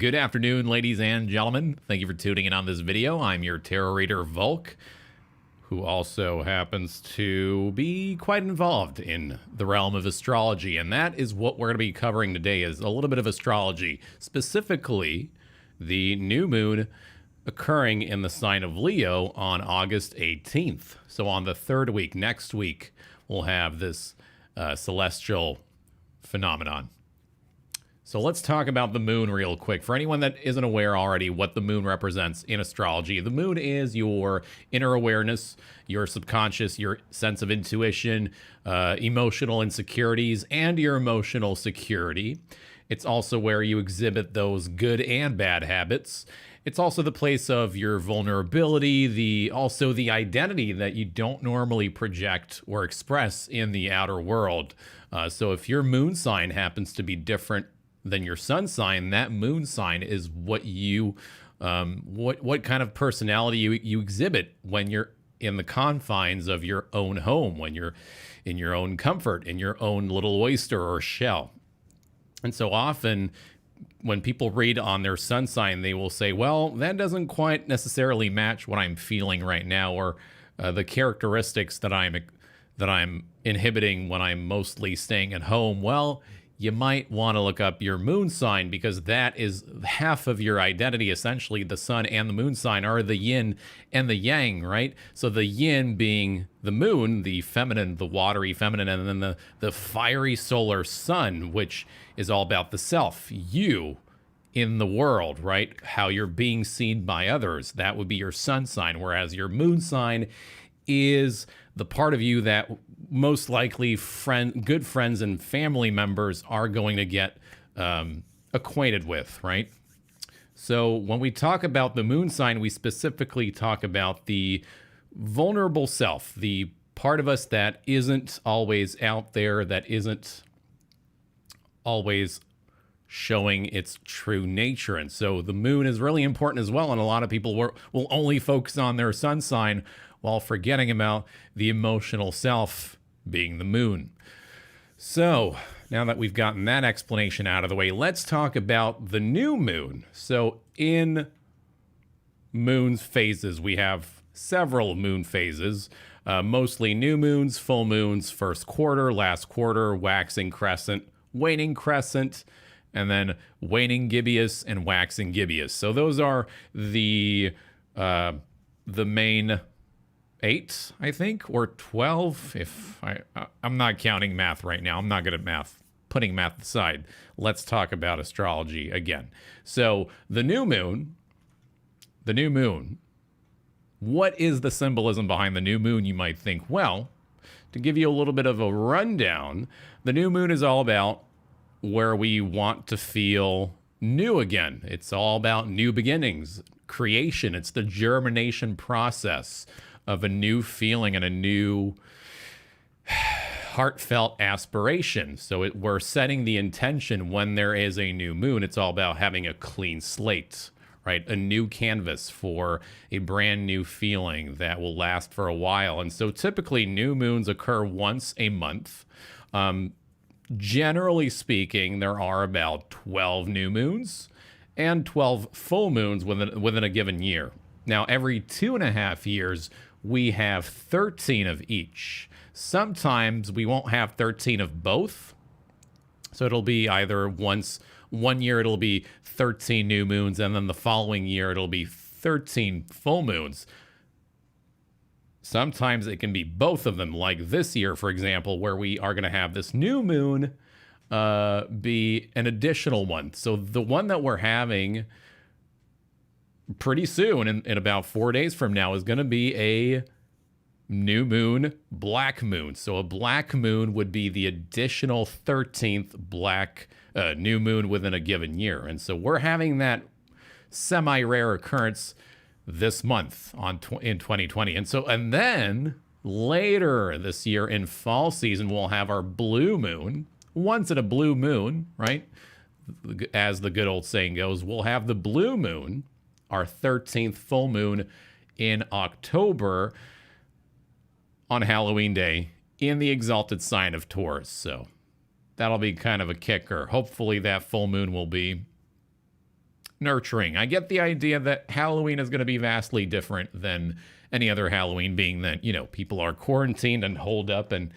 Good afternoon, ladies and gentlemen. Thank you for tuning in on this video. I'm your tarot reader, Volk, who also happens to be quite involved in the realm of astrology. And that is what we're going to be covering today, is a little bit of astrology, specifically the new moon occurring in the sign of Leo on August 18th. So on the third week, next week, we'll have this celestial phenomenon. So let's talk about the moon real quick. For anyone that isn't aware already what the moon represents in astrology, the moon is your inner awareness, your subconscious, your sense of intuition, emotional insecurities, and your emotional security. It's also where you exhibit those good and bad habits. It's also the place of your vulnerability, also the identity that you don't normally project or express in the outer world. So if your moon sign happens to be different than your sun sign, that moon sign is what you, what kind of personality you exhibit when you're in the confines of your own home, when you're in your own comfort, in your own little oyster or shell. And so often when people read on their sun sign, they will say, well, that doesn't quite necessarily match what I'm feeling right now, or the characteristics that I'm inhibiting when I'm mostly staying at home. Well, you might want to look up your moon sign, because that is half of your identity. Essentially, the sun and the moon sign are the yin and the yang, right? So the yin being the moon, the feminine, the watery feminine, and then the fiery solar sun, which is all about the self, you in the world, right? How you're being seen by others. That would be your sun sign, whereas your moon sign is the part of you that most likely good friends and family members are going to get acquainted with, right? So when we talk about the moon sign, we specifically talk about the vulnerable self, the part of us that isn't always out there, that isn't always showing its true nature. And so the moon is really important as well. And a lot of people will only focus on their sun sign while forgetting about the emotional self being the moon. So now that we've gotten that explanation out of the way, let's talk about the new moon. So in moon's phases, we have several moon phases, mostly new moons, full moons, first quarter, last quarter, waxing crescent, waning crescent, and then waning gibbous and waxing gibbous. So those are the main 8, I think, or 12. If I'm not counting math right now. I'm not good at math. Putting math aside, let's talk about astrology again. So the new moon, what is the symbolism behind the new moon, you might think? Well, to give you a little bit of a rundown, the new moon is all about where we want to feel new again. It's all about new beginnings, creation. It's the germination process of a new feeling and a new heartfelt aspiration. So we're setting the intention when there is a new moon. It's all about having a clean slate, right? A new canvas for a brand new feeling that will last for a while. And so typically new moons occur once a month. Generally speaking, there are about 12 new moons and 12 full moons within a given year. Now, every 2.5 years, we have 13 of each. Sometimes we won't have 13 of both. So it'll be either one year it'll be 13 new moons, and then the following year it'll be 13 full moons. Sometimes it can be both of them, like this year, for example, where we are going to have this new moon be an additional one. So the one that we're having pretty soon, in about 4 days from now, is going to be a new moon, black moon. So a black moon would be the additional 13th black new moon within a given year. And so we're having that semi-rare occurrence this month in 2020. And then later this year in fall season, we'll have our blue moon. Once in a blue moon, right? As the good old saying goes, we'll have the blue moon, our 13th full moon in October on Halloween Day in the exalted sign of Taurus. So that'll be kind of a kicker. Hopefully that full moon will be nurturing. I get the idea that Halloween is going to be vastly different than any other Halloween, being that, people are quarantined and holed up, and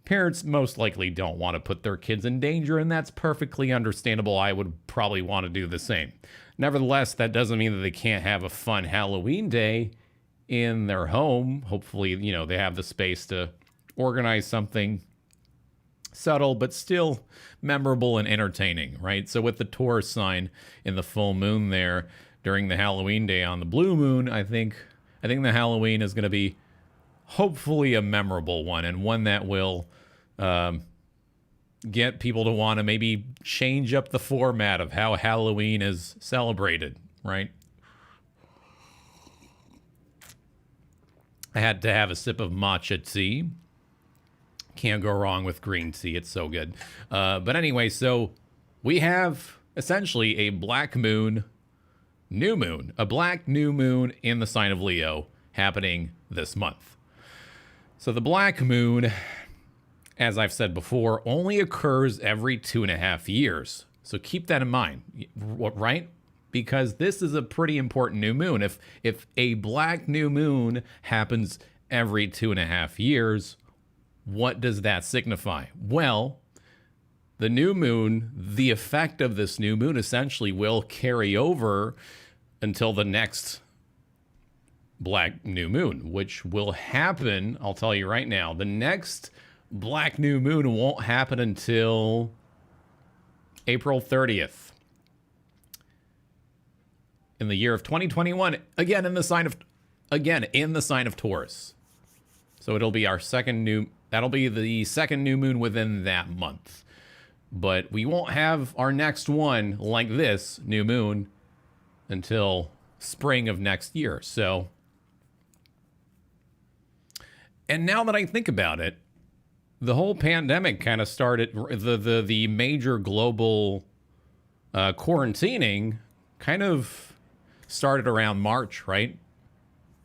parents most likely don't want to put their kids in danger, and that's perfectly understandable. I would probably want to do the same. Nevertheless, that doesn't mean that they can't have a fun Halloween day in their home. Hopefully, they have the space to organize something subtle but still memorable and entertaining, right? So with the Taurus sign in the full moon there during the Halloween day on the blue moon, I think the Halloween is going to be hopefully a memorable one, and one that will get people to want to maybe change up the format of how Halloween is celebrated, right? I had to have a sip of matcha tea. Can't go wrong with green tea. It's so good. But anyway, so we have essentially a black moon, new moon, a black new moon in the sign of Leo happening this month. So the black moon, as I've said before, only occurs every 2.5 years. So keep that in mind, right? Because this is a pretty important new moon. If a black new moon happens every 2.5 years, what does that signify? Well, the new moon, the effect of this new moon essentially will carry over until the next black new moon, which will happen, I'll tell you right now, the next black new moon won't happen until April 30th in the year of 2021, again in the sign of Taurus. So it'll be that'll be the second new moon within that month. But we won't have our next one like this new moon until spring of next year. So, and now that I think about it, the whole pandemic kind of started, the major global quarantining kind of started around March, right?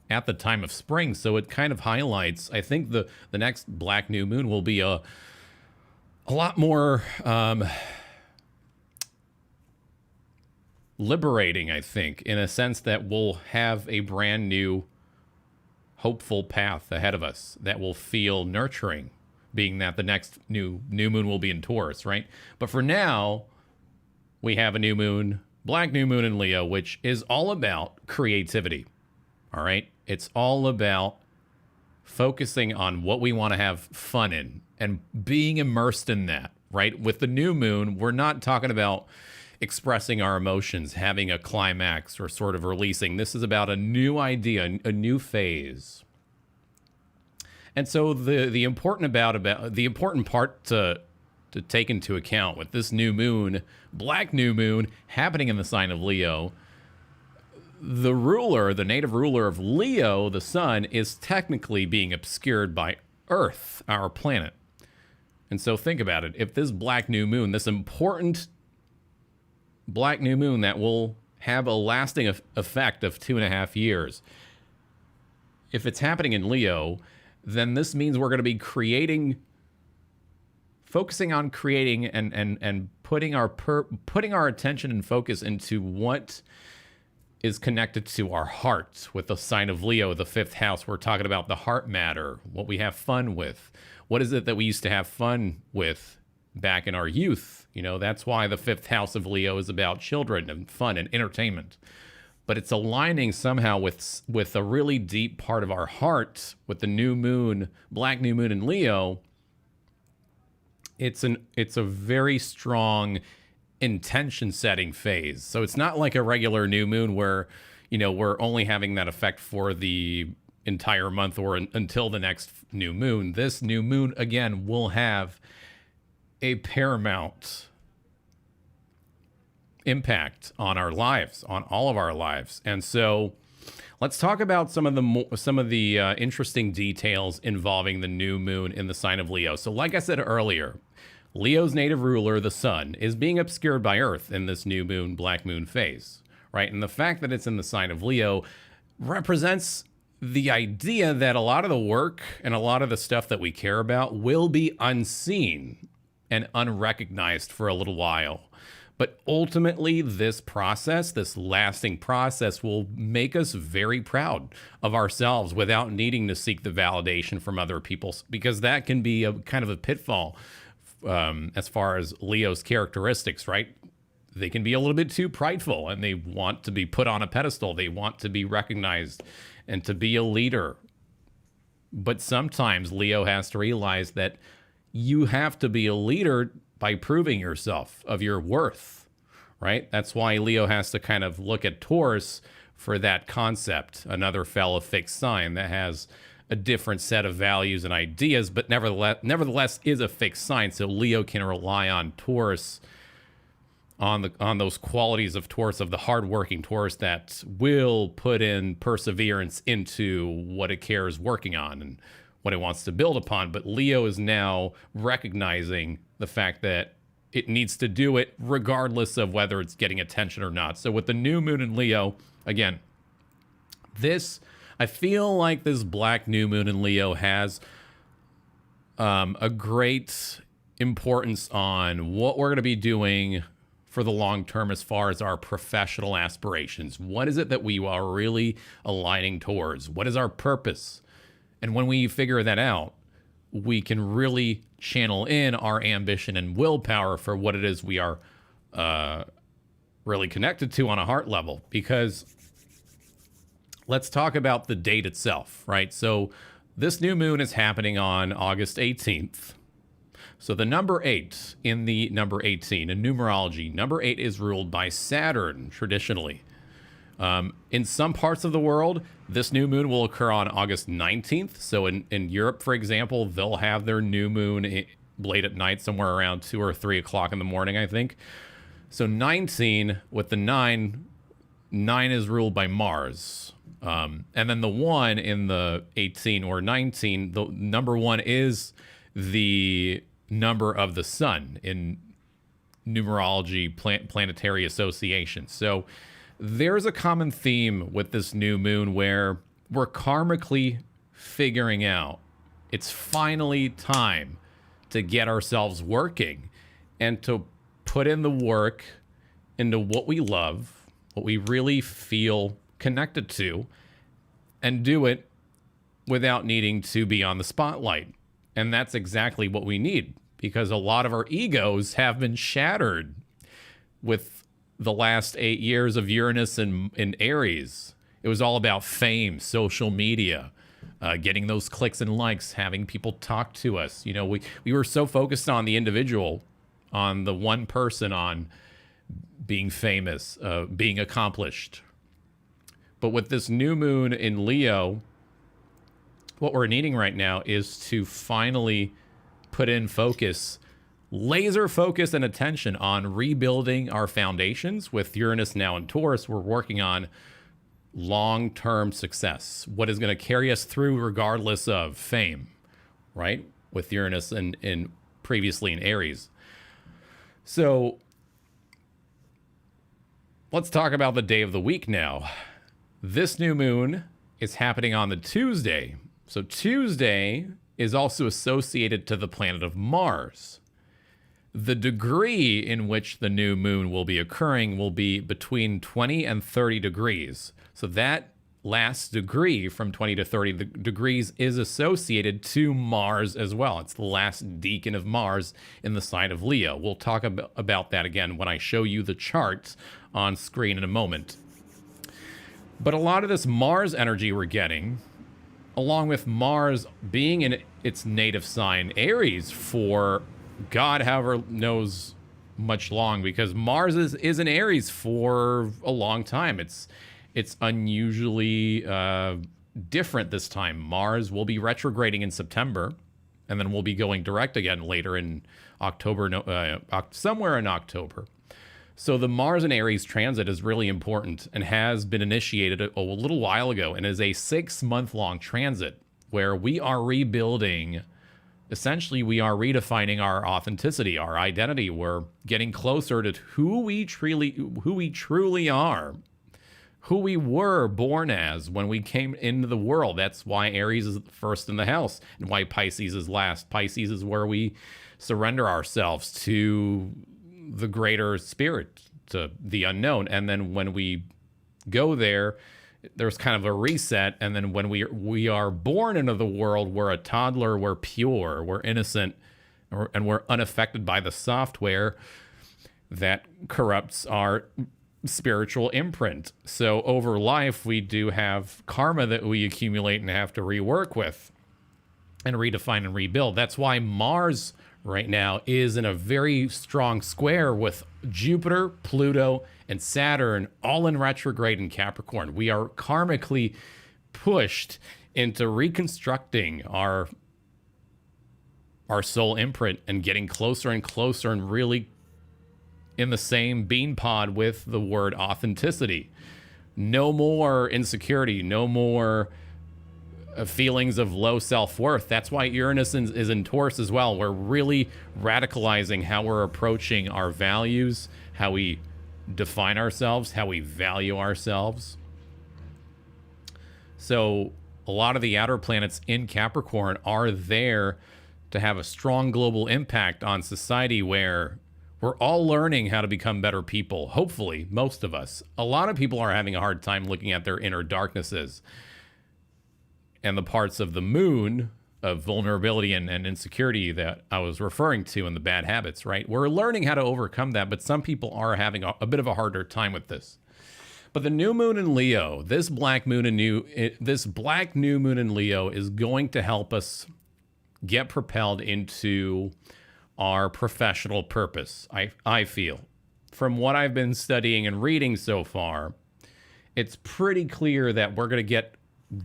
At the time of spring. So it kind of highlights, I think the next black new moon will be a lot more liberating, I think, in a sense that we'll have a brand new hopeful path ahead of us that will feel nurturing, being that the next new moon will be in Taurus, right? But for now, we have a new moon, black new moon in Leo, which is all about creativity. All right? It's all about focusing on what we want to have fun in and being immersed in that, right? With the new moon, we're not talking about expressing our emotions, having a climax, or sort of releasing. This is about a new idea, a new phase. And so the important part to take into account with this new moon, black new moon happening in the sign of Leo, the native ruler of Leo, the sun, is technically being obscured by Earth, our planet. And so think about it. If this black new moon, this important black new moon that will have a lasting effect of 2.5 years, if it's happening in Leo, then this means we're going to be focusing on creating and putting our attention and focus into what is connected to our heart. With the sign of Leo, the 5th house, we're talking about the heart matter, what we have fun with. What is it that we used to have fun with back in our youth? That's why the 5th house of Leo is about children and fun and entertainment. But it's aligning somehow with a really deep part of our heart with the new moon, black new moon in Leo. It's a very strong intention setting phase. So it's not like a regular new moon where, we're only having that effect for the entire month or until the next new moon. This new moon, again, will have a paramount impact on our lives, on all of our lives. And so let's talk about some of the interesting details involving the new moon in the sign of Leo. So like I said earlier, Leo's native ruler, the sun, is being obscured by Earth in this new moon, black moon phase, right? And the fact that it's in the sign of Leo represents the idea that a lot of the work and a lot of the stuff that we care about will be unseen and unrecognized for a little while. But ultimately, this process, this lasting process, will make us very proud of ourselves without needing to seek the validation from other people, because that can be a kind of a pitfall as far as Leo's characteristics, right? They can be a little bit too prideful, and they want to be put on a pedestal. They want to be recognized and to be a leader. But sometimes Leo has to realize that you have to be a leader by proving yourself of your worth, right? That's why Leo has to kind of look at Taurus for that concept, another fellow fixed sign that has a different set of values and ideas, but nevertheless is a fixed sign. So Leo can rely on Taurus, on those qualities of Taurus, of the hardworking Taurus that will put in perseverance into what it cares working on and what it wants to build upon. But Leo is now recognizing the fact that it needs to do it regardless of whether it's getting attention or not. So with the new moon in Leo, again, I feel like this black new moon in Leo has a great importance on what we're going to be doing for the long term as far as our professional aspirations. What is it that we are really aligning towards? What is our purpose? And when we figure that out, we can really channel in our ambition and willpower for what it is we are really connected to on a heart level. Because let's talk about the date itself, right? So this new moon is happening on August 18th. So the number 8 in the number 18 in numerology, number 8 is ruled by Saturn traditionally. In some parts of the world, this new moon will occur on August 19th. So in Europe, for example, they'll have their new moon late at night, somewhere around 2 or 3 o'clock in the morning, I think. So 19 with the 9 is ruled by Mars. And then the 1 in the 18 or 19, the number 1 is the number of the sun in numerology planetary association. So there's a common theme with this new moon where we're karmically figuring out it's finally time to get ourselves working and to put in the work into what we love, what we really feel connected to, and do it without needing to be on the spotlight. And that's exactly what we need, because a lot of our egos have been shattered with the last 8 years of Uranus in Aries. It was all about fame, social media, getting those clicks and likes, having people talk to us. You know, we were so focused on the individual, on the one person, on being famous, being accomplished. But with this new moon in Leo, what we're needing right now is to finally put in focus, laser focus and attention on rebuilding our foundations. With Uranus now in Taurus, we're working on long-term success, what is going to carry us through regardless of fame, right? With Uranus in previously in Aries. So let's talk about the day of the week now. This new moon is happening on the Tuesday. So Tuesday is also associated to the planet of Mars. The degree in which the new moon will be occurring will be between 20 and 30 degrees. So that last degree from 20 to 30 degrees is associated to Mars as well. It's the last decan of Mars in the sign of Leo. We'll talk about that again when I show you the chart on screen in a moment. But a lot of this Mars energy we're getting, along with Mars being in its native sign, Aries, for God, however, knows much long, because Mars is in Aries for a long time. It's unusually different this time. Mars will be retrograding in September, and then we'll be going direct again later in October, somewhere in October. So the Mars and Aries transit is really important and has been initiated a little while ago, and is a 6-month-long transit where we are rebuilding. Essentially, we are redefining our authenticity, our identity. We're getting closer to who we truly are, who we were born as when we came into the world. That's why Aries is first in the house and why Pisces is last. Pisces is where we surrender ourselves to the greater spirit, to the unknown. And then when we go there, there's kind of a reset. And then when we are born into the world, we're a toddler, we're pure, we're innocent, and we're unaffected by the software that corrupts our spiritual imprint. So over life, we do have karma that we accumulate and have to rework with and redefine and rebuild. That's why Mars right now is in a very strong square with Jupiter, Pluto, and Saturn all in retrograde in Capricorn. We are karmically pushed into reconstructing our soul imprint and getting closer and closer and really in the same bean pod with the word authenticity. No more insecurity, no more feelings of low self-worth. That's why Uranus is in Taurus as well. We're really radicalizing how we're approaching our values, how we define ourselves, how we value ourselves. So a lot of the outer planets in Capricorn are there to have a strong global impact on society, where we're all learning how to become better people. Hopefully, most of us. A lot of people are having a hard time looking at their inner darknesses and the parts of the moon of vulnerability and insecurity that I was referring to in the bad habits, right? We're learning how to overcome that, but some people are having a bit of a harder time with this. But the new moon in Leo, this black new moon in Leo is going to help us get propelled into our professional purpose. I feel, from what I've been studying and reading so far, it's pretty clear that we're going to get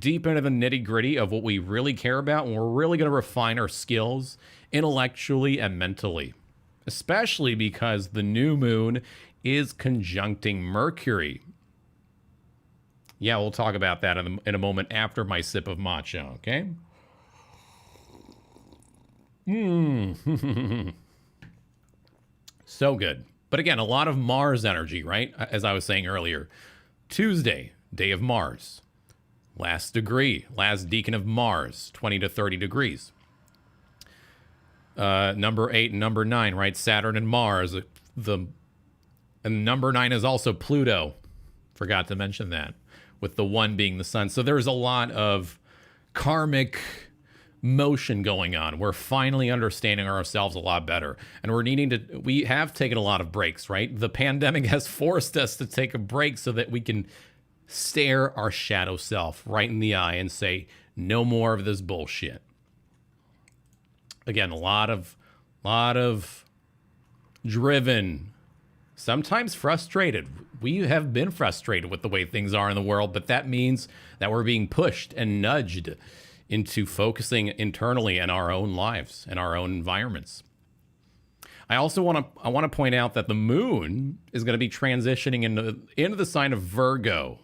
deep into the nitty-gritty of what we really care about, and we're really going to refine our skills intellectually and mentally, especially because the new moon is conjuncting Mercury. Yeah, we'll talk about that in a moment after my sip of matcha, okay? So good. But again, a lot of Mars energy, right? As I was saying earlier, Tuesday, day of Mars. Last degree, last decan of Mars, 20 to 30 degrees. Number 8 and number 9, right? Saturn and Mars. And number 9 is also Pluto. Forgot to mention that, with the 1 being the sun. So there's a lot of karmic motion going on. We're finally understanding ourselves a lot better. And we have taken a lot of breaks, right? The pandemic has forced us to take a break so that we can stare our shadow self right in the eye and say, no more of this bullshit. Again, a lot of driven, sometimes frustrated. We have been frustrated with the way things are in the world, but that means that we're being pushed and nudged into focusing internally in our own lives and our own environments. I also want to point out that the moon is going to be transitioning into the sign of Virgo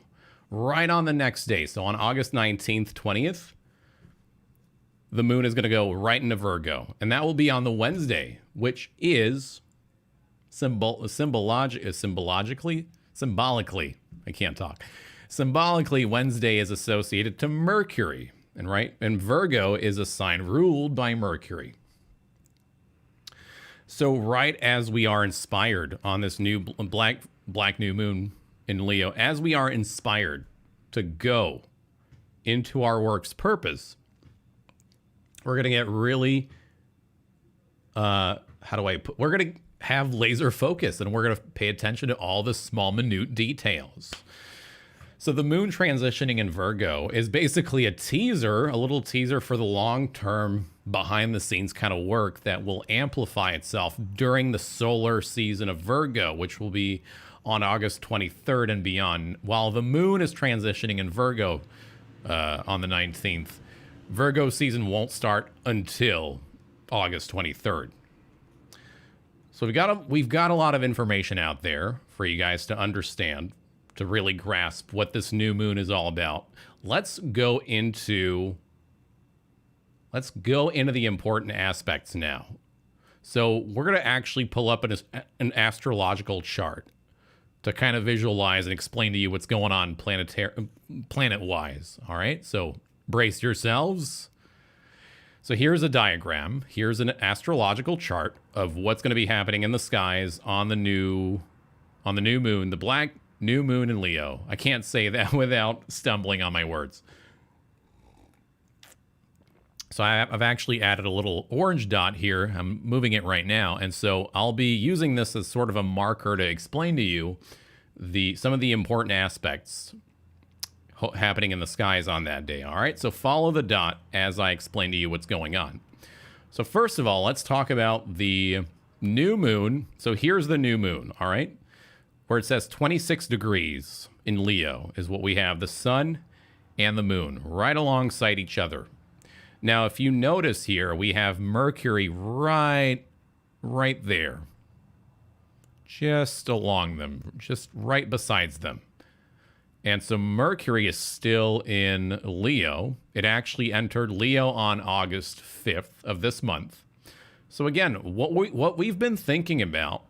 right on the next day. So on August 19th, 20th, the moon is going to go right into Virgo. And that will be on the Wednesday, which is symbolically, I can't talk. Symbolically, Wednesday is associated to Mercury. And Virgo is a sign ruled by Mercury. So right as we are inspired on this new black new moon in Leo, as we are inspired to go into our work's purpose, we're going to get really, we're going to have laser focus, and we're going to pay attention to all the small, minute details. So the moon transitioning in Virgo is basically a little teaser for the long-term, behind-the-scenes kind of work that will amplify itself during the solar season of Virgo, which will be on August 23rd and beyond. While the moon is transitioning in Virgo on the 19th, Virgo season won't start until August 23rd. So we've got a lot of information out there for you guys to understand, to really grasp what this new moon is all about. Let's go into the important aspects now. So we're going to actually pull up an astrological chart to kind of visualize and explain to you what's going on planet-wise. All right, so brace yourselves. So here's a diagram. Here's an astrological chart of what's going to be happening in the skies on the new moon, the black new moon in Leo. I can't say that without stumbling on my words. So I've actually added a little orange dot here. I'm moving it right now. And so I'll be using this as sort of a marker to explain to you some of the important aspects happening in the skies on that day. All right, so follow the dot as I explain to you what's going on. So first of all, let's talk about the new moon. So here's the new moon, all right, where it says 26 degrees in Leo is what we have, the sun and the moon right alongside each other. Now, if you notice here, we have Mercury right there, just along them, just right besides them. And so Mercury is still in Leo. It actually entered Leo on August 5th of this month. So again, what we've been thinking about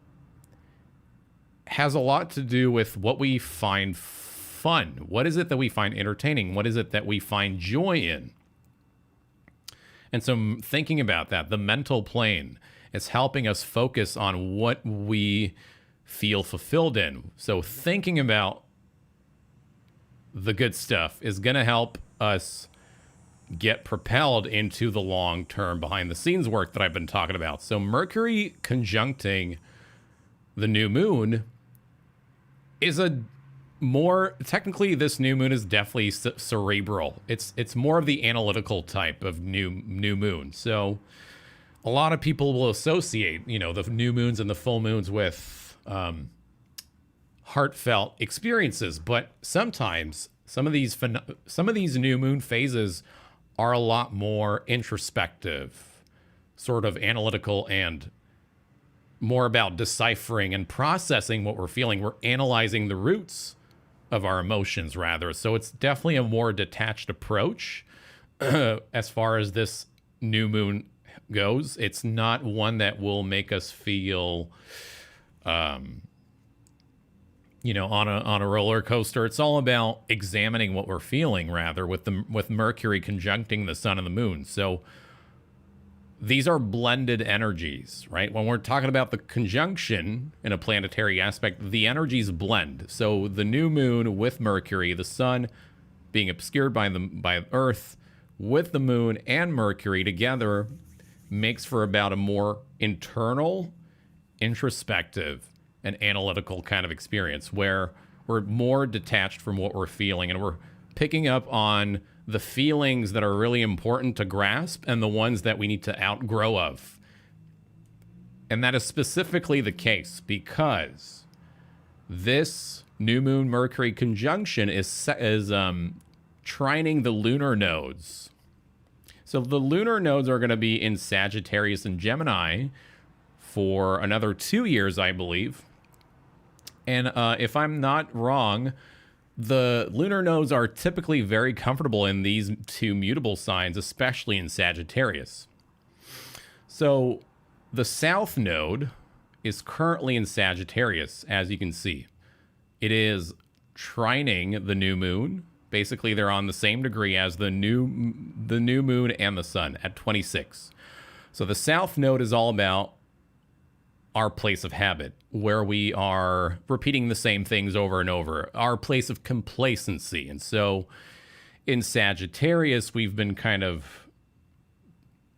has a lot to do with what we find fun. What is it that we find entertaining? What is it that we find joy in? And so thinking about that, the mental plane is helping us focus on what we feel fulfilled in. So thinking about the good stuff is going to help us get propelled into the long-term behind-the-scenes work that I've been talking about. So Mercury conjuncting the new moon is technically this new moon is definitely cerebral. It's more of the analytical type of new moon. So a lot of people will associate, the new moons and the full moons with heartfelt experiences, but sometimes some of these new moon phases are a lot more introspective, sort of analytical, and more about deciphering and processing what we're feeling. We're analyzing the roots of our emotions rather. So it's definitely a more detached approach as far as this new moon goes. It's not one that will make us feel on a roller coaster. It's all about examining what we're feeling rather, with Mercury conjuncting the sun and the moon. So these are blended energies, right? When we're talking about the conjunction in a planetary aspect, the energies blend. So the new moon with Mercury, the sun being obscured by Earth, with the moon and Mercury together makes for about a more internal, introspective, and analytical kind of experience where we're more detached from what we're feeling and we're picking up on the feelings that are really important to grasp and the ones that we need to outgrow of. And that is specifically the case because this new moon Mercury conjunction is trining the lunar nodes. So the lunar nodes are going to be in Sagittarius and Gemini for another 2 years, I believe. And if I'm not wrong, the lunar nodes are typically very comfortable in these two mutable signs, especially in Sagittarius. So the south node is currently in Sagittarius, as you can see. It is trining the new moon. Basically, they're on the same degree as the new moon and the sun at 26. So the south node is all about our place of habit, where we are repeating the same things over and over, our place of complacency. And so in Sagittarius, we've been kind of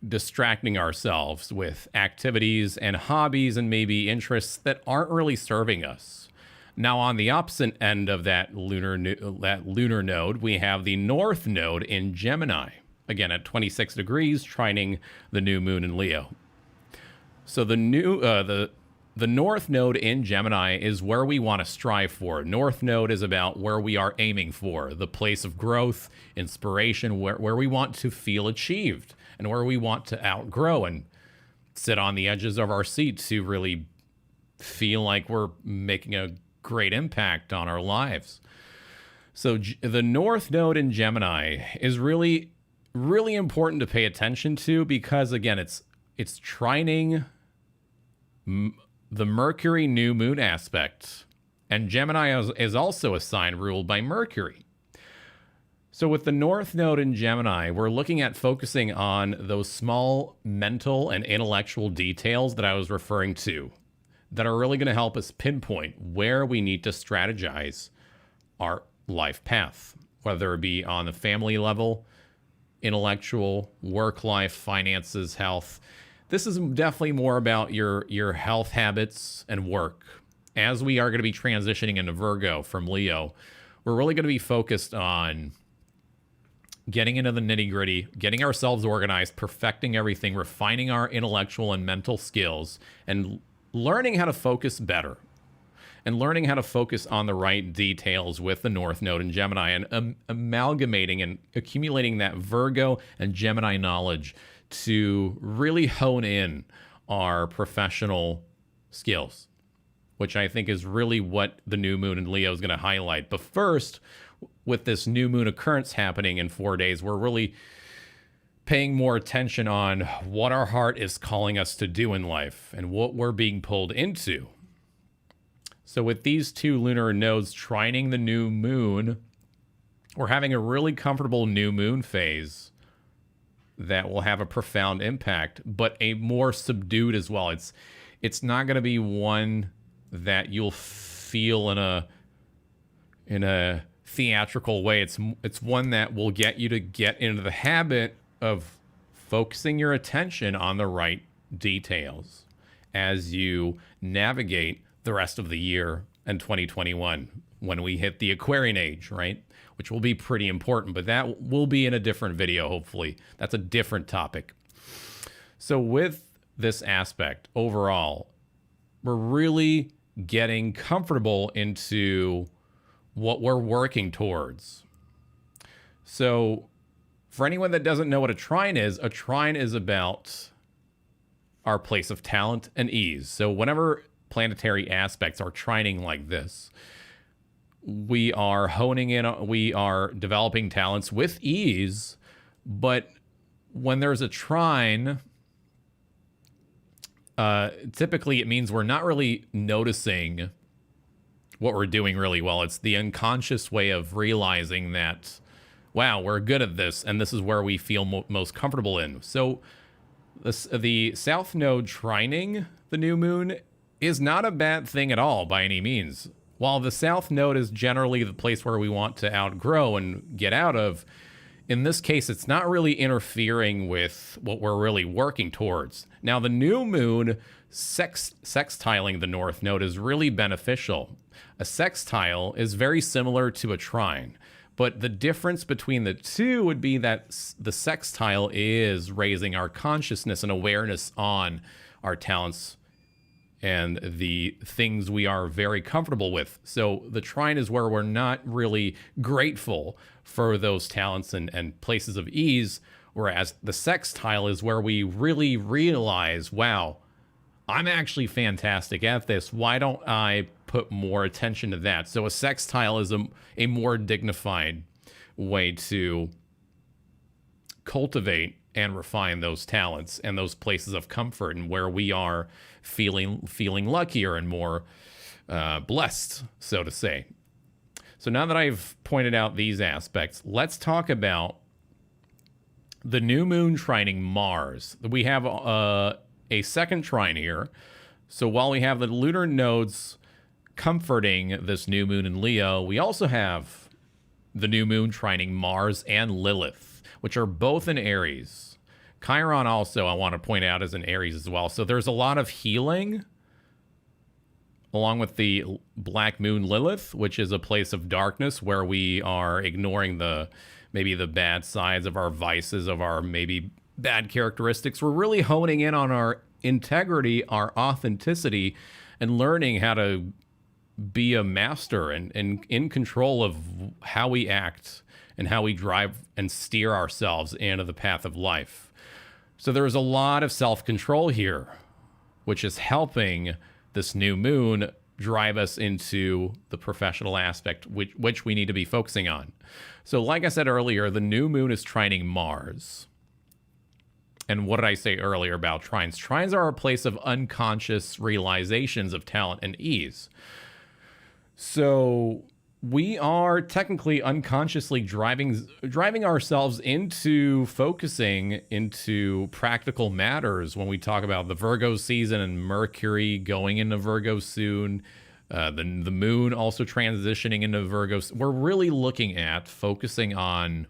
distracting ourselves with activities and hobbies and maybe interests that aren't really serving us. Now, on the opposite end of that lunar node, we have the north node in Gemini, again at 26 degrees, trining the new moon in Leo. So the north node in Gemini is where we want to strive for. North node is about where we are aiming for, the place of growth, inspiration, where we want to feel achieved and where we want to outgrow and sit on the edges of our seat to really feel like we're making a great impact on our lives. So the north node in Gemini is really, really important to pay attention to because, again, it's trining the Mercury new moon aspect. And Gemini is also a sign ruled by Mercury. So with the North Node in Gemini, we're looking at focusing on those small mental and intellectual details that I was referring to that are really going to help us pinpoint where we need to strategize our life path, whether it be on the family level, intellectual, work life, finances, health. This is definitely more about your health habits and work. As we are going to be transitioning into Virgo from Leo, we're really going to be focused on getting into the nitty gritty, getting ourselves organized, perfecting everything, refining our intellectual and mental skills, and learning how to focus better. And learning how to focus on the right details with the North Node in Gemini, and amalgamating and accumulating that Virgo and Gemini knowledge to really hone in our professional skills, which I think is really what the new moon in Leo is going to highlight. But first, with this new moon occurrence happening in 4 days, we're really paying more attention on what our heart is calling us to do in life and what we're being pulled into. So with these two lunar nodes trining the new moon, we're having a really comfortable new moon phase that will have a profound impact, but a more subdued as well. It's not going to be one that you'll feel in a theatrical way. It's one that will get you to get into the habit of focusing your attention on the right details as you navigate the rest of the year and 2021 when we hit the Aquarian age, right? Which will be pretty important, but that will be in a different video, hopefully. That's a different topic. So with this aspect overall, we're really getting comfortable into what we're working towards. So for anyone that doesn't know what a trine is about our place of talent and ease. So whenever planetary aspects are trining like this, we are honing in, we are developing talents with ease, but when there's a trine, typically it means we're not really noticing what we're doing really well. It's the unconscious way of realizing that, wow, we're good at this, and this is where we feel most comfortable in. So the South Node trining the new moon is not a bad thing at all by any means. While the South Node is generally the place where we want to outgrow and get out of, in this case, it's not really interfering with what we're really working towards. Now, the new moon sextiling the North Node is really beneficial. A sextile is very similar to a trine, but the difference between the two would be that the sextile is raising our consciousness and awareness on our talents and the things we are very comfortable with. So the trine is where we're not really grateful for those talents and places of ease, whereas the sextile is where we really realize, wow, I'm actually fantastic at this. Why don't I put more attention to that? So a sextile is a more dignified way to cultivate and refine those talents and those places of comfort, and where we are feeling luckier and more blessed, so to say. So now that I've pointed out these aspects, let's talk about the new moon trining Mars. We have a second trine here. So while we have the lunar nodes comforting this new moon in Leo, we also have the new moon trining Mars and Lilith, which are both in Aries. Chiron also, I want to point out, is in Aries as well. So there's a lot of healing along with the black moon Lilith, which is a place of darkness where we are ignoring maybe the bad sides of our vices, of our maybe bad characteristics. We're really honing in on our integrity, our authenticity, and learning how to be a master and in control of how we act and how we drive and steer ourselves into the path of life. So there's a lot of self-control here, which is helping this new moon drive us into the professional aspect, which we need to be focusing on. So like I said earlier, the new moon is trining Mars. And what did I say earlier about trines? Trines are a place of unconscious realizations of talent and ease. So we are technically unconsciously driving ourselves into focusing into practical matters when we talk about the Virgo season and Mercury going into Virgo soon. The moon also transitioning into Virgo. We're really looking at focusing on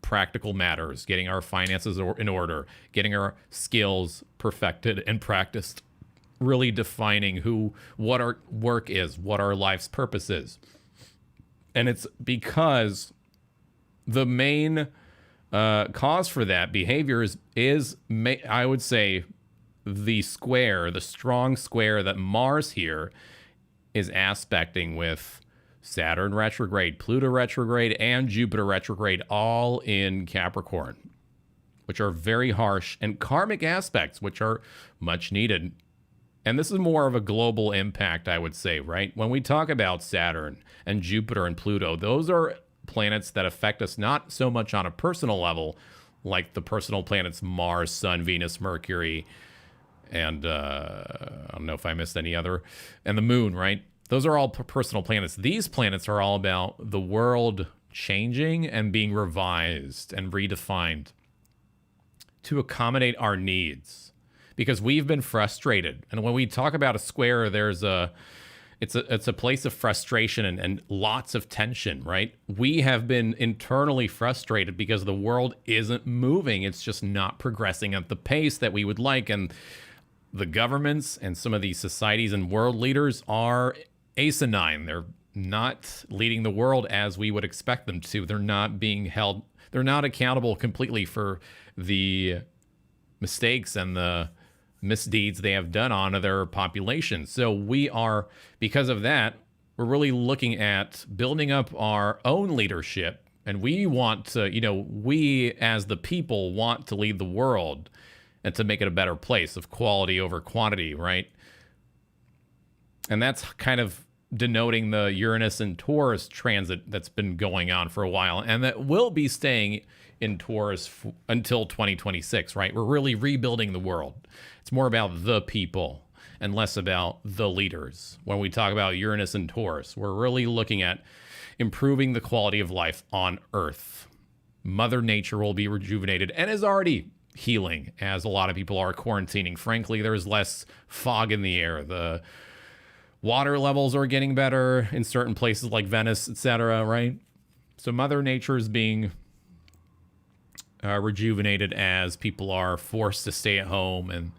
practical matters, getting our finances in order, getting our skills perfected and practiced, really defining what our work is, what our life's purpose is. And it's because the main cause for that behavior is, I would say, the strong square that Mars here is aspecting with Saturn retrograde, Pluto retrograde, and Jupiter retrograde, all in Capricorn, which are very harsh and karmic aspects, which are much needed. And this is more of a global impact, I would say, right? When we talk about Saturn and Jupiter and Pluto, those are planets that affect us not so much on a personal level, like the personal planets Mars, Sun, Venus, Mercury, and I don't know if I missed any other, and the moon, right? Those are all personal planets. These planets are all about the world changing and being revised and redefined to accommodate our needs. Because we've been frustrated. And when we talk about a square, it's a place of frustration and lots of tension, right? We have been internally frustrated because the world isn't moving. It's just not progressing at the pace that we would like. And the governments and some of these societies and world leaders are asinine. They're not leading the world as we would expect them to. They're not being held, they're not accountable completely for the mistakes and the misdeeds they have done on their population. So because of that, we're really looking at building up our own leadership. And we want to, we as the people want to lead the world and to make it a better place of quality over quantity, right? And that's kind of denoting the Uranus and Taurus transit that's been going on for a while. And that will be staying in Taurus until 2026, right? We're really rebuilding the world. It's more about the people and less about the leaders. When we talk about Uranus and Taurus, we're really looking at improving the quality of life on Earth. Mother Nature will be rejuvenated and is already healing as a lot of people are quarantining. Frankly, there's less fog in the air. The water levels are getting better in certain places like Venice, etc., right? So Mother Nature is being rejuvenated as people are forced to stay at home, and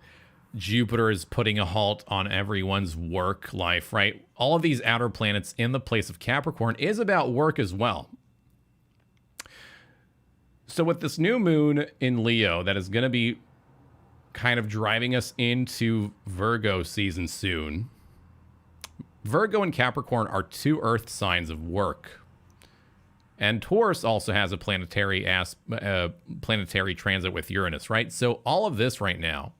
Jupiter is putting a halt on everyone's work life, right? All of these outer planets in the place of Capricorn is about work as well. So with this new moon in Leo that is going to be kind of driving us into Virgo season soon, Virgo and Capricorn are two earth signs of work. And Taurus also has a planetary transit with Uranus, right? So all of this right now,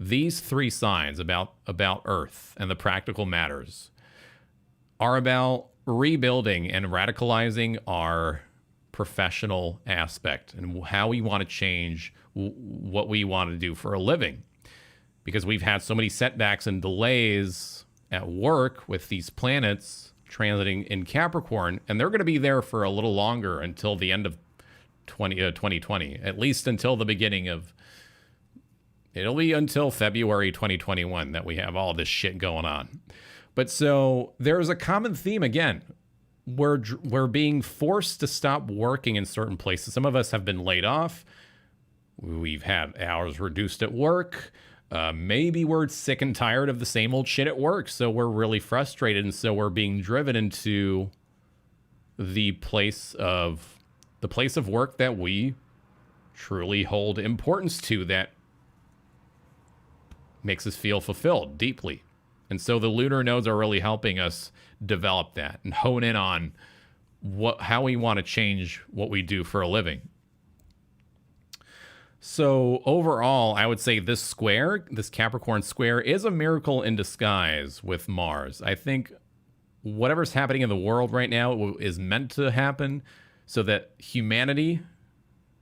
these three signs about Earth and the practical matters are about rebuilding and radicalizing our professional aspect and how we want to change what we want to do for a living. Because we've had so many setbacks and delays at work with these planets transiting in Capricorn, and they're going to be there for a little longer until the end of 2020, at least until the beginning of, it'll be until February 2021 that we have all this shit going on. But so there's a common theme again. We're being forced to stop working in certain places. Some of us have been laid off. We've had hours reduced at work. Maybe we're sick and tired of the same old shit at work, so we're really frustrated, and so we're being driven into the place of work that we truly hold importance to, that makes us feel fulfilled deeply. And so the lunar nodes are really helping us develop that and hone in on how we want to change what we do for a living. So overall, I would say this Capricorn square, is a miracle in disguise with Mars. I think whatever's happening in the world right now is meant to happen so that humanity,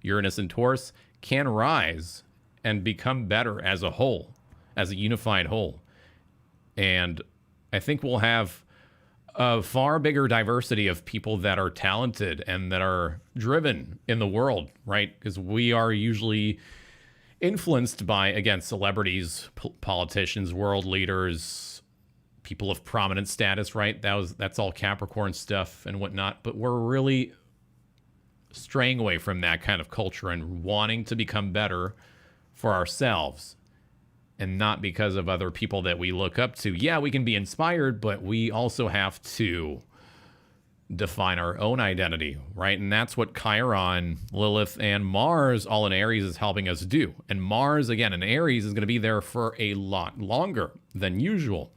Uranus and Taurus, can rise and become better as a whole, as a unified whole. And I think we'll have a far bigger diversity of people that are talented and that are driven in the world, right? Because we are usually influenced by, again, celebrities, politicians, world leaders, people of prominent status, right? That's all Capricorn stuff and whatnot. But we're really straying away from that kind of culture and wanting to become better for ourselves and not because of other people that we look up to. Yeah, we can be inspired, but we also have to define our own identity, right? And that's what Chiron, Lilith, and Mars, all in Aries, is helping us do. And Mars, again, in Aries, is going to be there for a lot longer than usual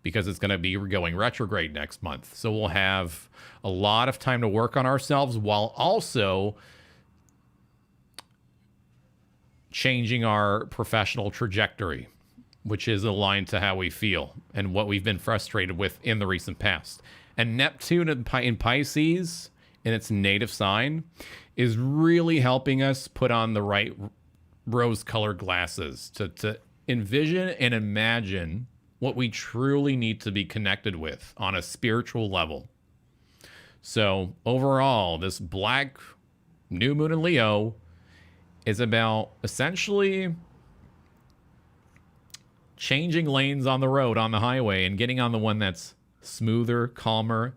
because it's going to be going retrograde next month. So we'll have a lot of time to work on ourselves while also changing our professional trajectory, which is aligned to how we feel and what we've been frustrated with in the recent past. And Neptune in Pisces, in its native sign, is really helping us put on the right rose-colored glasses to envision and imagine what we truly need to be connected with on a spiritual level. So overall, this black new moon in Leo is about essentially changing lanes on the road, on the highway, and getting on the one that's smoother, calmer,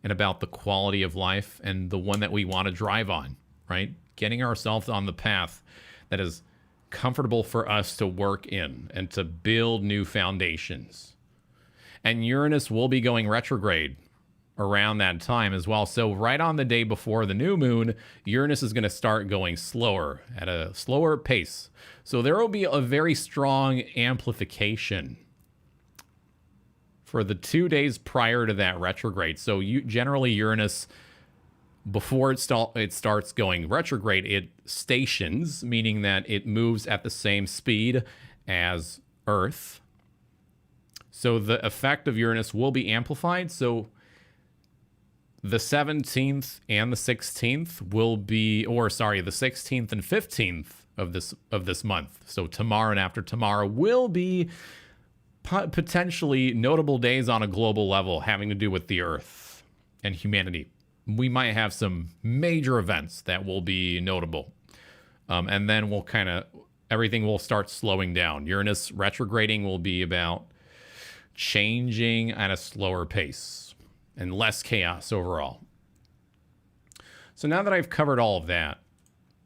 and about the quality of life and the one that we want to drive on, right? Getting ourselves on the path that is comfortable for us to work in and to build new foundations. And Uranus will be going retrograde around that time as well. So right on the day before the new moon, Uranus is going to start going slower at a slower pace. So there will be a very strong amplification for the 2 days prior to that retrograde. So generally Uranus, before it starts going retrograde, it stations, meaning that it moves at the same speed as Earth. So the effect of Uranus will be amplified. So the 17th and the 16th will be, or sorry, the 16th and 15th of this month. So tomorrow and after tomorrow will be potentially notable days on a global level having to do with the Earth and humanity. We might have some major events that will be notable. And then everything will start slowing down. Uranus retrograding will be about changing at a slower pace and less chaos overall. So now that I've covered all of that,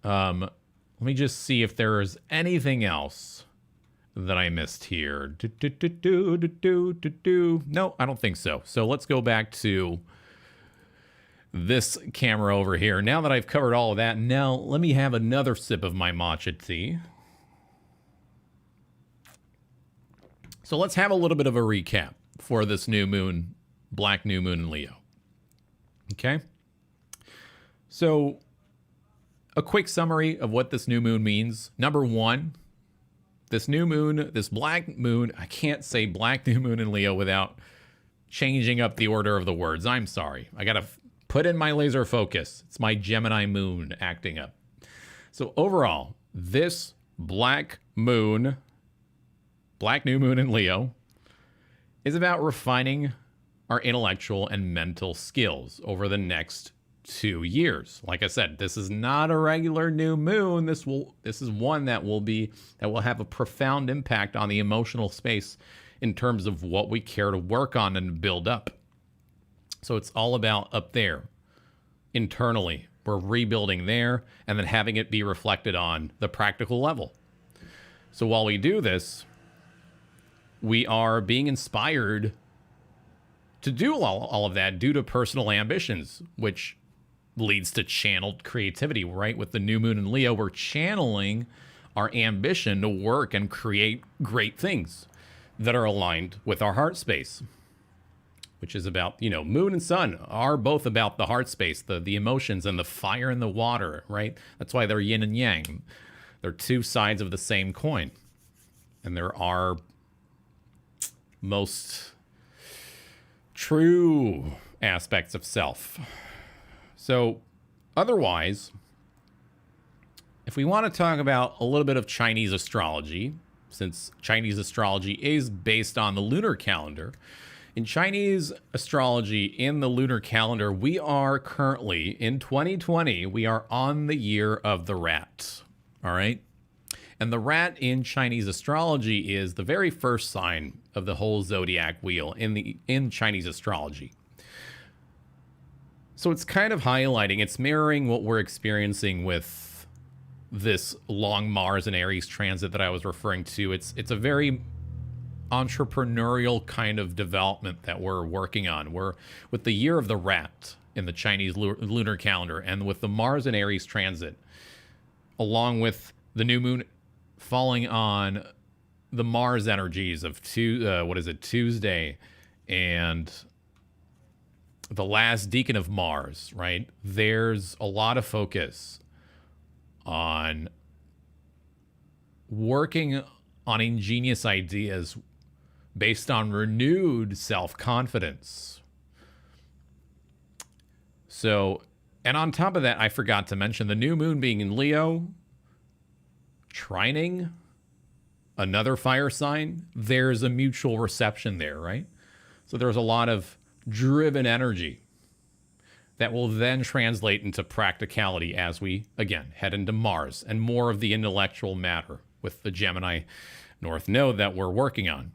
let me just see if there's anything else that I missed here. No, I don't think so. So let's go back to this camera over here. Now that I've covered all of that, now let me have another sip of my matcha tea. So let's have a little bit of a recap for this new moon, black new moon in Leo. Okay? So a quick summary of what this new moon means. Number one, this new moon, this black moon, I can't say black new moon in Leo without changing up the order of the words. I'm sorry. I got to put in my laser focus. It's my Gemini moon acting up. So overall, this black new moon in Leo is about refining our intellectual and mental skills over the next 2 years. Like I said, this is not a regular new moon. This is one that will have a profound impact on the emotional space in terms of what we care to work on and build up. So it's all about up there, internally. We're rebuilding there and then having it be reflected on the practical level. So while we do this, we are being inspired to do all of that due to personal ambitions, which leads to channeled creativity, right? With the new moon in Leo, we're channeling our ambition to work and create great things that are aligned with our heart space, which is about, moon and sun are both about the heart space, the emotions and the fire and the water, right? That's why they're yin and yang. They're two sides of the same coin. And there are most true aspects of self. So otherwise, if we want to talk about a little bit of Chinese astrology, since Chinese astrology is based on the lunar calendar, In Chinese astrology, in the lunar calendar, we are currently, in 2020, we are on the year of the rat. All right? And the rat in Chinese astrology is the very first sign of the whole zodiac wheel in Chinese astrology. So it's kind of highlighting, it's mirroring what we're experiencing with this long Mars and Aries transit that I was referring to. It's a very entrepreneurial kind of development that we're working on. We're with the year of the rat in the Chinese lunar calendar, and with the Mars and Aries transit, along with the new moon falling on the Mars energies of Tuesday, and the last decan of Mars, right? There's a lot of focus on working on ingenious ideas based on renewed self-confidence. So, and on top of that, I forgot to mention the new moon being in Leo, Trining, another fire sign. There's a mutual reception there, right? So there's a lot of driven energy that will then translate into practicality as we, again, head into Mars and more of the intellectual matter with the Gemini North Node that we're working on.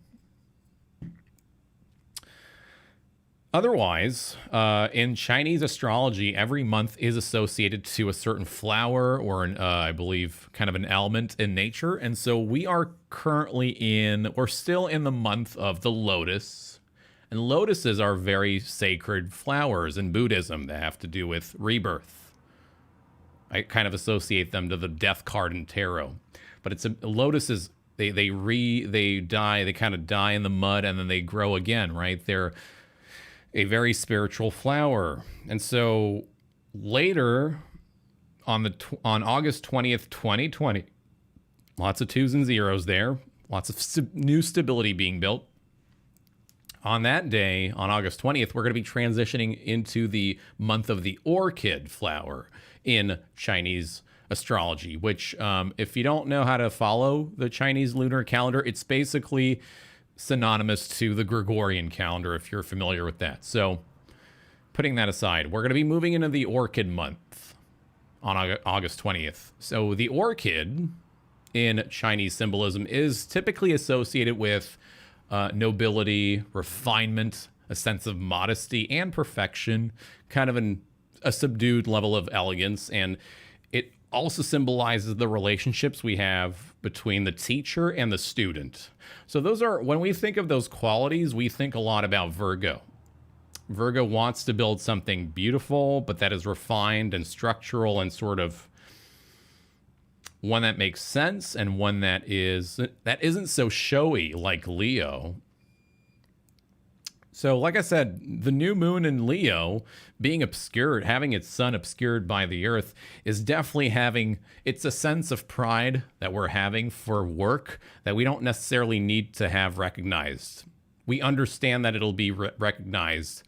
Otherwise, in Chinese astrology, every month is associated to a certain flower or, I believe, kind of an element in nature. And so we are we're still in the month of the lotus. And lotuses are very sacred flowers in Buddhism that have to do with rebirth. I kind of associate them to the death card in tarot. But lotuses, they die, they kind of die in the mud and then they grow again, right? They're a very spiritual flower. And so later on August 20th, 2020, lots of twos and zeros there, lots of new stability being built. On that day, on August 20th, we're going to be transitioning into the month of the orchid flower in Chinese astrology, which if you don't know how to follow the Chinese lunar calendar, it's basically synonymous to the Gregorian calendar, if you're familiar with that. So putting that aside, we're going to be moving into the orchid month on August 20th. So the orchid in Chinese symbolism is typically associated with nobility, refinement, a sense of modesty and perfection, kind of a subdued level of elegance. And it also symbolizes the relationships we have between the teacher and the student. So when we think of those qualities, we think a lot about Virgo. Virgo wants to build something beautiful, but that is refined and structural and sort of one that makes sense and one that isn't so showy like Leo. So like I said, the new moon in Leo being obscured, having its sun obscured by the earth, is definitely it's a sense of pride that we're having for work that we don't necessarily need to have recognized. We understand that it'll be recognized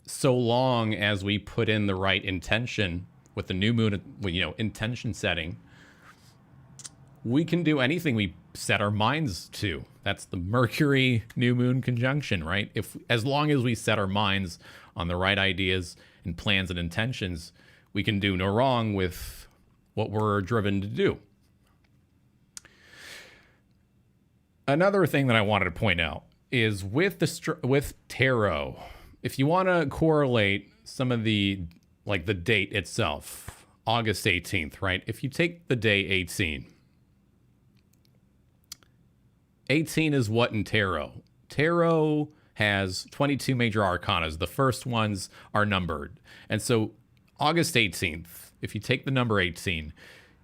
so long as we put in the right intention with the new moon, intention setting. We can do anything we set our minds to. That's the Mercury new moon conjunction, right? As long as we set our minds on the right ideas and plans and intentions, we can do no wrong with what we're driven to do. Another thing that I wanted to point out is with tarot, if you want to correlate some of the date itself, August 18th, right? If you take the day 18 is what in tarot? Tarot has 22 major arcanas. The first ones are numbered. And so August 18th, if you take the number 18,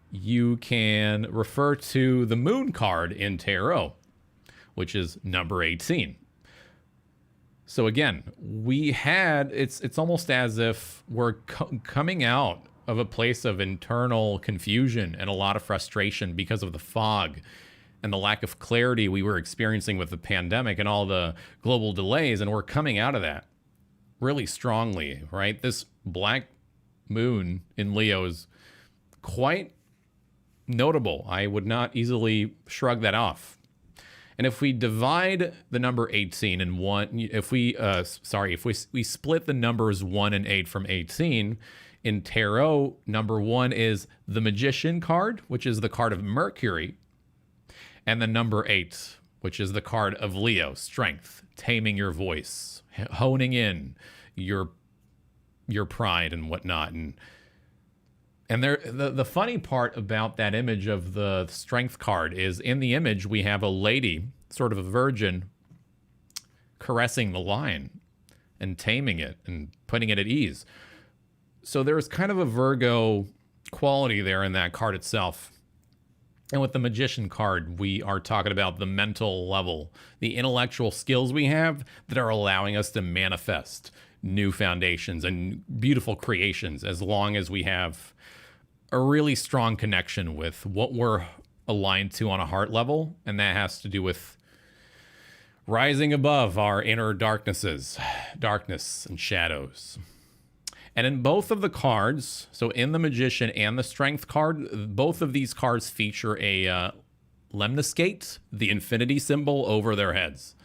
you can refer to the moon card in tarot, which is number 18. So again, it's almost as if we're coming out of a place of internal confusion and a lot of frustration because of the fog and the lack of clarity we were experiencing with the pandemic and all the global delays. And we're coming out of that really strongly, right? This black moon in Leo is quite notable. I would not easily shrug that off. And if we divide the number 18 and 1, if we split the numbers 1 and 8 from 18, in tarot, number 1 is the Magician card, which is the card of Mercury, and the number 8, which is the card of Leo, strength, taming your voice, honing in your pride and whatnot. And the funny part about that image of the strength card is in the image we have a lady, sort of a virgin, caressing the lion and taming it and putting it at ease. So there's kind of a Virgo quality there in that card itself. And with the Magician card, we are talking about the mental level, the intellectual skills we have that are allowing us to manifest new foundations and beautiful creations, as long as we have a really strong connection with what we're aligned to on a heart level. And that has to do with rising above our inner darkness and shadows. And in both of the cards, so in the Magician and the Strength card, both of these cards feature a lemniscate, the infinity symbol, over their heads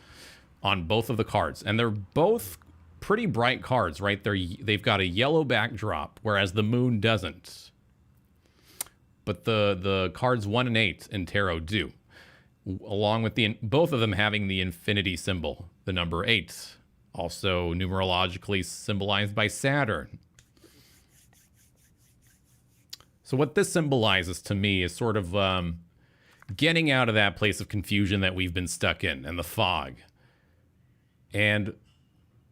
on both of the cards. And they're both pretty bright cards, right? They've got a yellow backdrop, whereas the moon doesn't. But the cards 1 and 8 in tarot do, along with both of them having the infinity symbol, the number 8. Also numerologically symbolized by Saturn. So what this symbolizes to me is sort of getting out of that place of confusion that we've been stuck in and the fog. And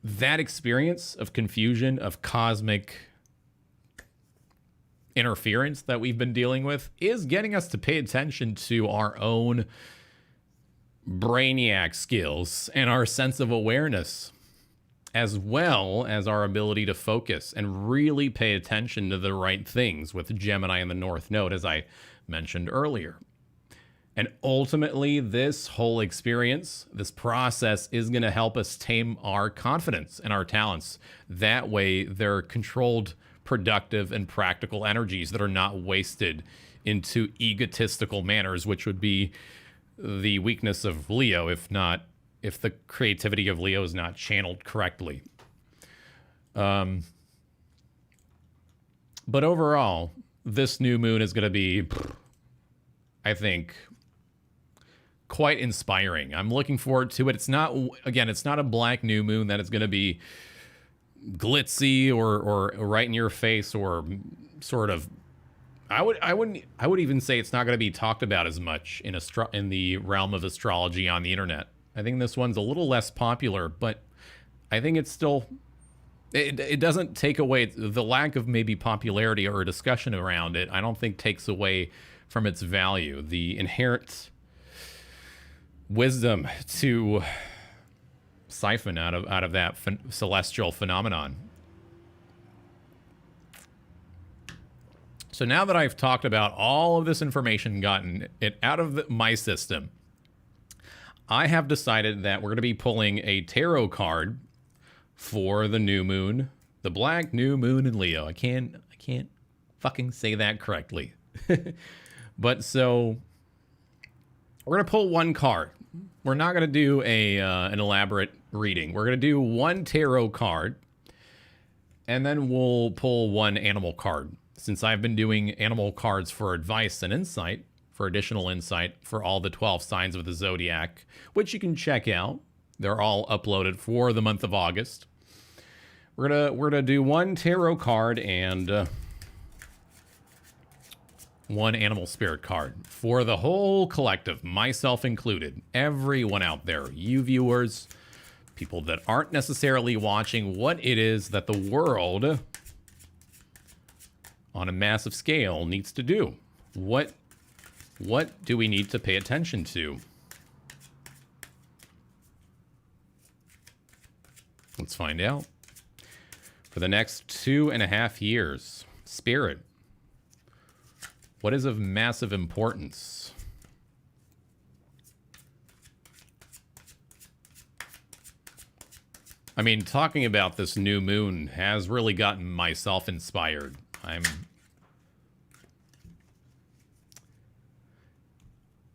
that experience of confusion, of cosmic interference that we've been dealing with, is getting us to pay attention to our own brainiac skills and our sense of awareness, as well as our ability to focus and really pay attention to the right things with Gemini in the North Node, as I mentioned earlier. And ultimately, this whole experience, this process, is going to help us tame our confidence and our talents. That way, they're controlled, productive, and practical energies that are not wasted into egotistical manners, which would be the weakness of Leo, if the creativity of Leo is not channeled correctly. But overall, this new moon is going to be, I think, quite inspiring. I'm looking forward to it. It's not a black new moon that is going to be glitzy or right in your face, or sort of, I would even say it's not going to be talked about as much in the realm of astrology on the internet. I think this one's a little less popular, but I think it's still, it doesn't take away the lack of maybe popularity or a discussion around it. I don't think takes away from its value, the inherent wisdom to siphon out of that celestial phenomenon. So now that I've talked about all of this information, gotten it out of my system, I have decided that we're going to be pulling a tarot card for the new moon, the black new moon in Leo. I can't fucking say that correctly. But so we're going to pull one card. We're not going to do an elaborate reading. We're going to do one tarot card, and then we'll pull one animal card. Since I've been doing animal cards for advice and insight, for additional insight for all the 12 signs of the zodiac, which you can check out. They're all uploaded for the month of August. We're gonna do one tarot card and one animal spirit card for the whole collective, myself included. Everyone out there, you viewers, people that aren't necessarily watching what it is that the world on a massive scale needs to do. What do we need to pay attention to? Let's find out. For the next 2.5 years, Spirit, what is of massive importance? I mean, talking about this new moon has really gotten myself inspired. I'm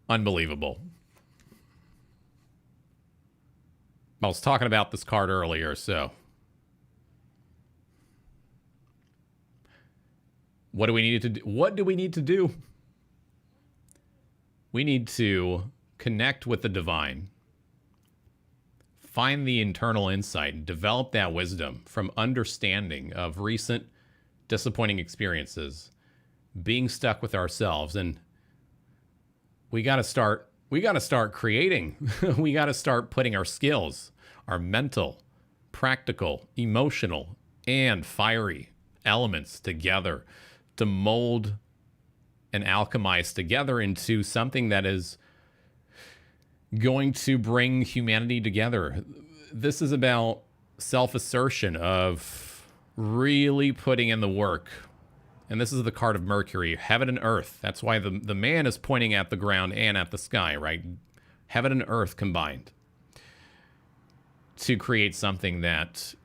unbelievable. I was talking about this card earlier, so what do we need to do? What do we need to do? We need to connect with the divine, find the internal insight, and develop that wisdom from understanding of recent disappointing experiences, being stuck with ourselves, and we got to start creating. We got to start putting our skills, our mental, practical, emotional, and fiery elements together to mold and alchemize together into something that is going to bring humanity together. This is about self-assertion, of really putting in the work. And this is the card of Mercury, heaven and earth. That's why the man is pointing at the ground and at the sky, right? Heaven and earth combined to create something that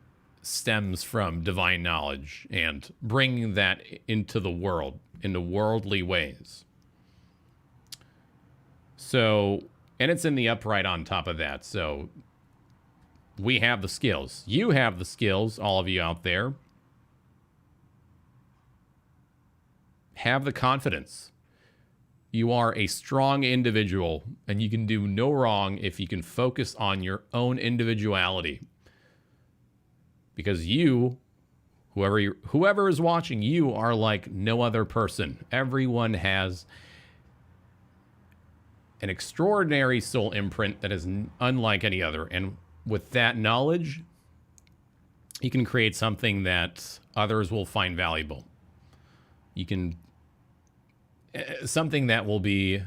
stems from divine knowledge and bringing that into the world, into worldly ways. So, and it's in the upright on top of that. So we have the skills. You have the skills, all of you out there. Have the confidence. You are a strong individual, and you can do no wrong if you can focus on your own individuality. Because you, whoever is watching, you are like no other person. Everyone has an extraordinary soul imprint that is unlike any other. And with that knowledge, you can create something that others will find valuable. You can, something that will be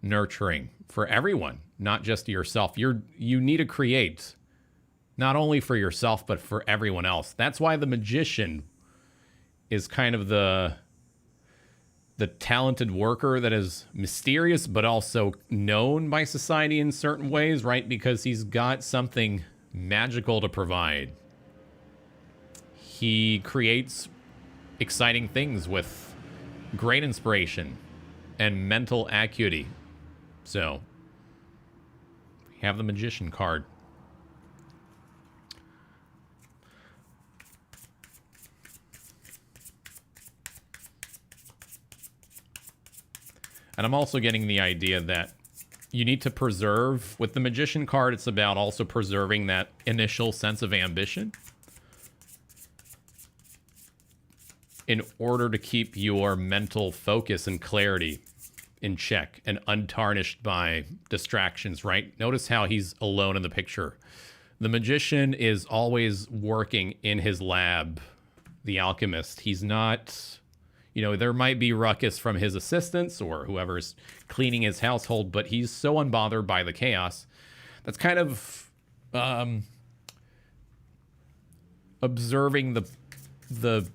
nurturing for everyone, not just yourself. You need to create not only for yourself, but for everyone else. That's why the magician is kind of the talented worker that is mysterious, but also known by society in certain ways, right? Because he's got something magical to provide. He creates exciting things with great inspiration and mental acuity. So, we have the magician card. And I'm also getting the idea that you need to preserve, with the magician card, it's about also preserving that initial sense of ambition in order to keep your mental focus and clarity in check and untarnished by distractions, right? Notice how he's alone in the picture. The magician is always working in his lab, the alchemist. He's not, you know, there might be ruckus from his assistants or whoever's cleaning his household, but he's so unbothered by the chaos. That's kind of observing the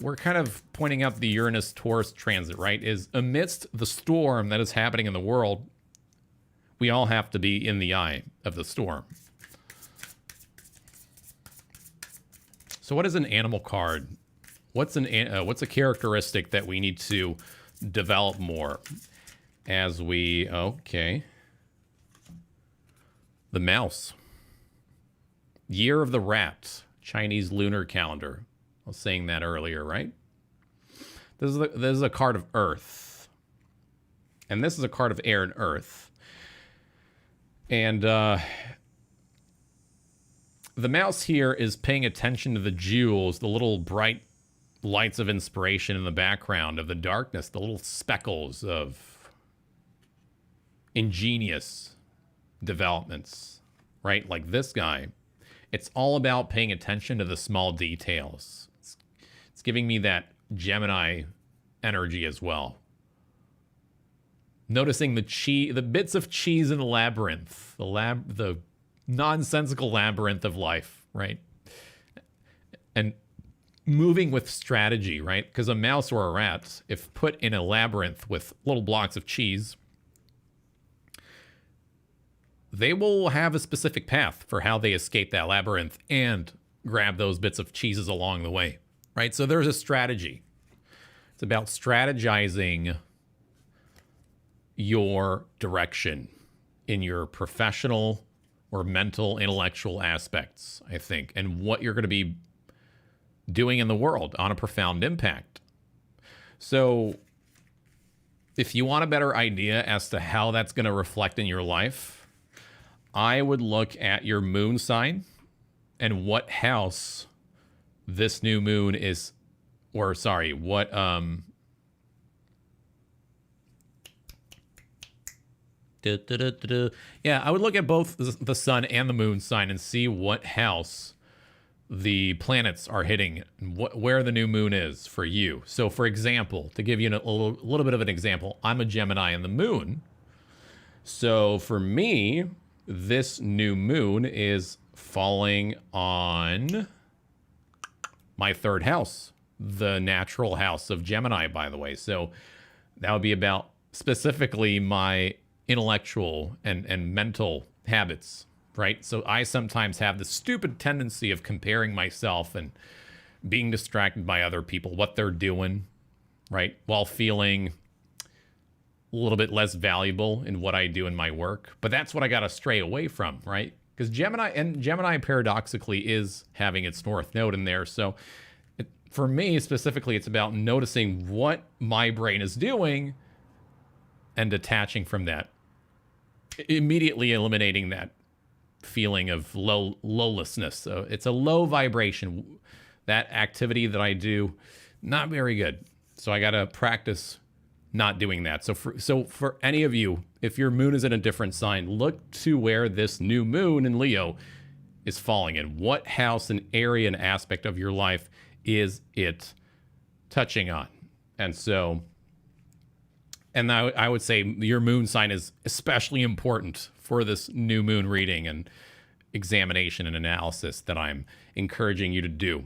we're kind of pointing out the Uranus-Taurus transit, right? Is amidst the storm that is happening in the world, we all have to be in the eye of the storm. So what is an animal card? What's a characteristic that we need to develop more as we, okay. The mouse. Year of the rat, Chinese lunar calendar. I was saying that earlier, right? This is a card of earth. And this is a card of air and earth. And the mouse here is paying attention to the jewels, the little bright lights of inspiration in the background of the darkness, the little speckles of ingenious developments, right? Like this guy. It's all about paying attention to the small details. It's giving me that Gemini energy as well. Noticing the bits of cheese in the labyrinth, the nonsensical labyrinth of life, right? And moving with strategy, right? Because a mouse or a rat, if put in a labyrinth with little blocks of cheese, they will have a specific path for how they escape that labyrinth and grab those bits of cheeses along the way, right? So there's a strategy. It's about strategizing your direction in your professional or mental, intellectual aspects, I think, and what you're going to be doing in the world on a profound impact. So if you want a better idea as to how that's going to reflect in your life, I would look at your moon sign and what house this new moon is, or sorry, what yeah, I would look at both the sun and the moon sign and see what house the planets are hitting, where the new moon is for you. So, for example, to give you a little bit of an example, I'm a Gemini in the moon. So, for me, this new moon is falling on my third house, the natural house of Gemini, by the way. So, that would be about specifically my intellectual and mental habits, right? So I sometimes have the stupid tendency of comparing myself and being distracted by other people, what they're doing, right? While feeling a little bit less valuable in what I do in my work. But that's what I got to stray away from, right? Because Gemini paradoxically is having its north node in there. So for me specifically, it's about noticing what my brain is doing and detaching from that, immediately eliminating that feeling of lowlessness. So it's a low vibration. That activity that I do, not very good. So I got to practice not doing that. So for any of you, if your moon is in a different sign, look to where this new moon in Leo is falling in. What house and area and aspect of your life is it touching on? And so, and I would say your moon sign is especially important for this new moon reading and examination and analysis that I'm encouraging you to do.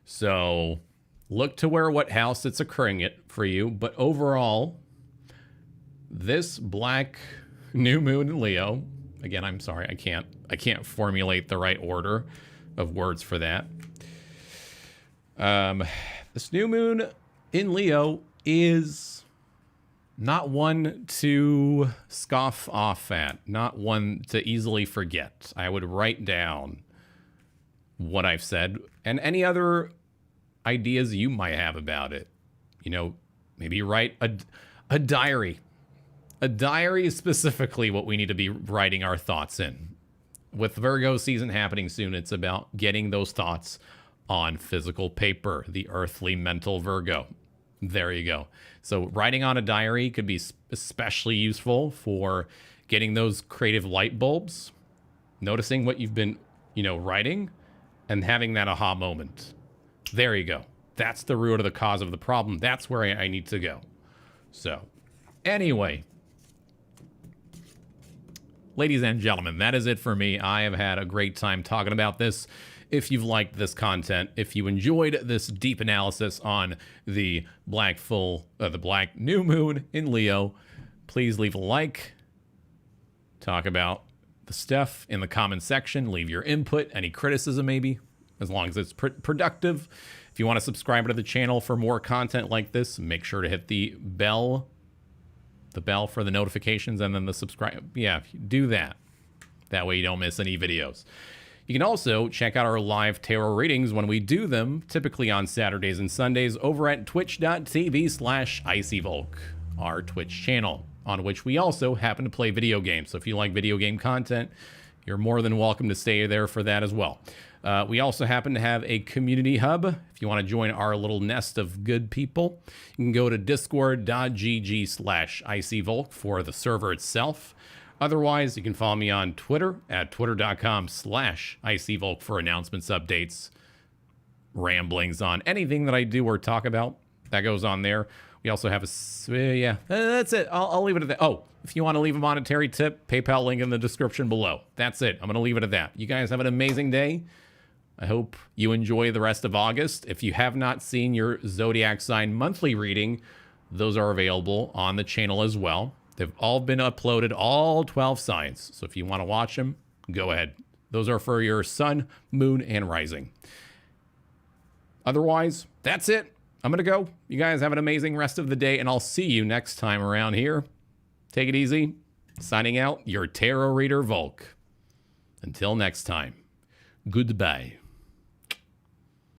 So look to what house it's occurring it for you. But overall, this black new moon in Leo, again, I'm sorry, I can't formulate the right order of words for that. This new moon in Leo is not one to scoff off at, not one to easily forget. I would write down what I've said and any other ideas you might have about it. You know, maybe write a diary. A diary is specifically what we need to be writing our thoughts in. With Virgo season happening soon, it's about getting those thoughts on physical paper, the earthly mental Virgo. There you go. So writing on a diary could be especially useful for getting those creative light bulbs, noticing what you've been, writing, and having that aha moment. There you go. That's the root of the cause of the problem. That's where I need to go. So anyway, ladies and gentlemen, that is it for me. I have had a great time talking about this. If you've liked this content, if you enjoyed this deep analysis on the black new moon in Leo, please leave a like. Talk about the stuff in the comment section. Leave your input, any criticism maybe, as long as it's productive. If you want to subscribe to the channel for more content like this, make sure to hit the bell for the notifications and then the subscribe. Yeah, do that. That way you don't miss any videos. You can also check out our live tarot readings when we do them, typically on Saturdays and Sundays, over at twitch.tv/icyvolk, our Twitch channel, on which we also happen to play video games. So if you like video game content, you're more than welcome to stay there for that as well. We also happen to have a community hub. If you want to join our little nest of good people, you can go to discord.gg/icyvolk for the server itself. Otherwise, you can follow me on Twitter at twitter.com/icyvolk for announcements, updates, ramblings on anything that I do or talk about. That goes on there. We also have that's it. I'll leave it at that. Oh, if you want to leave a monetary tip, PayPal link in the description below. That's it. I'm going to leave it at that. You guys have an amazing day. I hope you enjoy the rest of August. If you have not seen your zodiac sign monthly reading, those are available on the channel as well. They've all been uploaded, all 12 signs. So if you want to watch them, go ahead. Those are for your sun, moon, and rising. Otherwise, that's it. I'm going to go. You guys have an amazing rest of the day, and I'll see you next time around here. Take it easy. Signing out, your tarot reader, Volk. Until next time, goodbye.